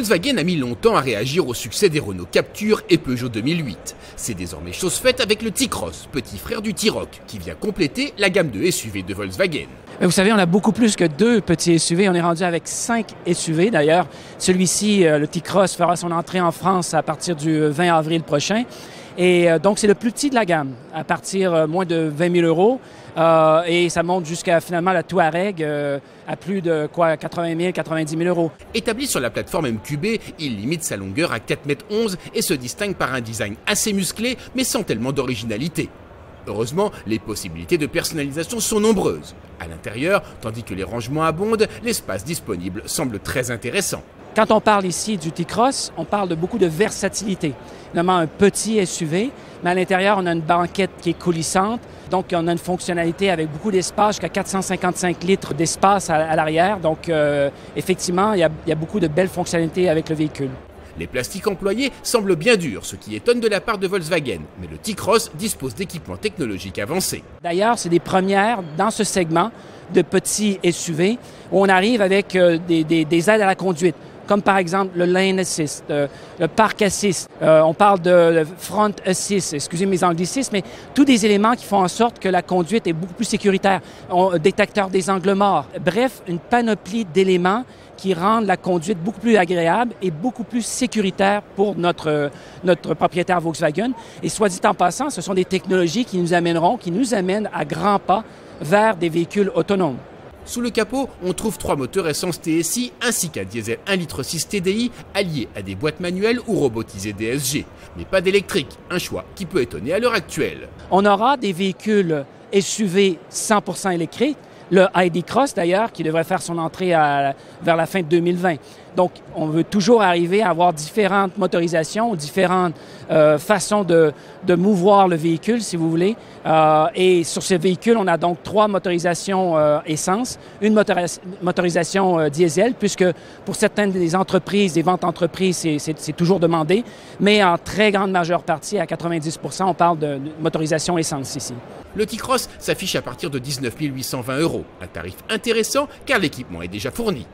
Volkswagen a mis longtemps à réagir au succès des Renault Captur et Peugeot 2008. C'est désormais chose faite avec le T-Cross, petit frère du T-Roc, qui vient compléter la gamme de SUV de Volkswagen. Vous savez, on a beaucoup plus que 2 petits SUV. On est rendu avec 5 SUV. D'ailleurs, celui-ci, le T-Cross, fera son entrée en France à partir du 20 avril prochain. Et donc, c'est le plus petit de la gamme, à partir moins de 20 000 euros. Et ça monte jusqu'à finalement la Touareg à plus de 80 000, 90 000 euros. Établi sur la plateforme MQB, il limite sa longueur à 4,11 m et se distingue par un design assez musclé, mais sans tellement d'originalité. Heureusement, les possibilités de personnalisation sont nombreuses. À l'intérieur, tandis que les rangements abondent, l'espace disponible semble très intéressant. Quand on parle ici du T-Cross, on parle de beaucoup de versatilité. Notamment un petit SUV, mais à l'intérieur, on a une banquette qui est coulissante. Donc, on a une fonctionnalité avec beaucoup d'espace, jusqu'à 455 litres d'espace à l'arrière. Donc, effectivement, il y a beaucoup de belles fonctionnalités avec le véhicule. Les plastiques employés semblent bien durs, ce qui étonne de la part de Volkswagen. Mais le T-Cross dispose d'équipements technologiques avancés. D'ailleurs, c'est des premières dans ce segment de petits SUV où on arrive avec des aides à la conduite, comme par exemple le Lane Assist, le Park Assist, on parle de Front Assist, excusez mes anglicismes, mais tous des éléments qui font en sorte que la conduite est beaucoup plus sécuritaire. Détecteur des angles morts. Bref, une panoplie d'éléments qui rendent la conduite beaucoup plus agréable et beaucoup plus sécuritaire pour notre propriétaire Volkswagen. Et soit dit en passant, ce sont des technologies qui nous amènent à grands pas vers des véhicules autonomes. Sous le capot, on trouve 3 moteurs essence TSI ainsi qu'un diesel 1,6 litre TDI alliés à des boîtes manuelles ou robotisées DSG. Mais pas d'électrique, un choix qui peut étonner à l'heure actuelle. On aura des véhicules SUV 100% électriques, le ID Cross d'ailleurs, qui devrait faire son entrée vers la fin de 2020. Donc, on veut toujours arriver à avoir différentes motorisations, différentes façons de mouvoir le véhicule, si vous voulez. Et sur ce véhicule, on a donc 3 motorisations essence, une motorisation diesel, puisque pour certaines des entreprises, des ventes entreprises, c'est toujours demandé. Mais en très grande majeure partie, à 90%, on parle de motorisation essence ici. Le T-Cross s'affiche à partir de 19 820 €, un tarif intéressant car l'équipement est déjà fourni.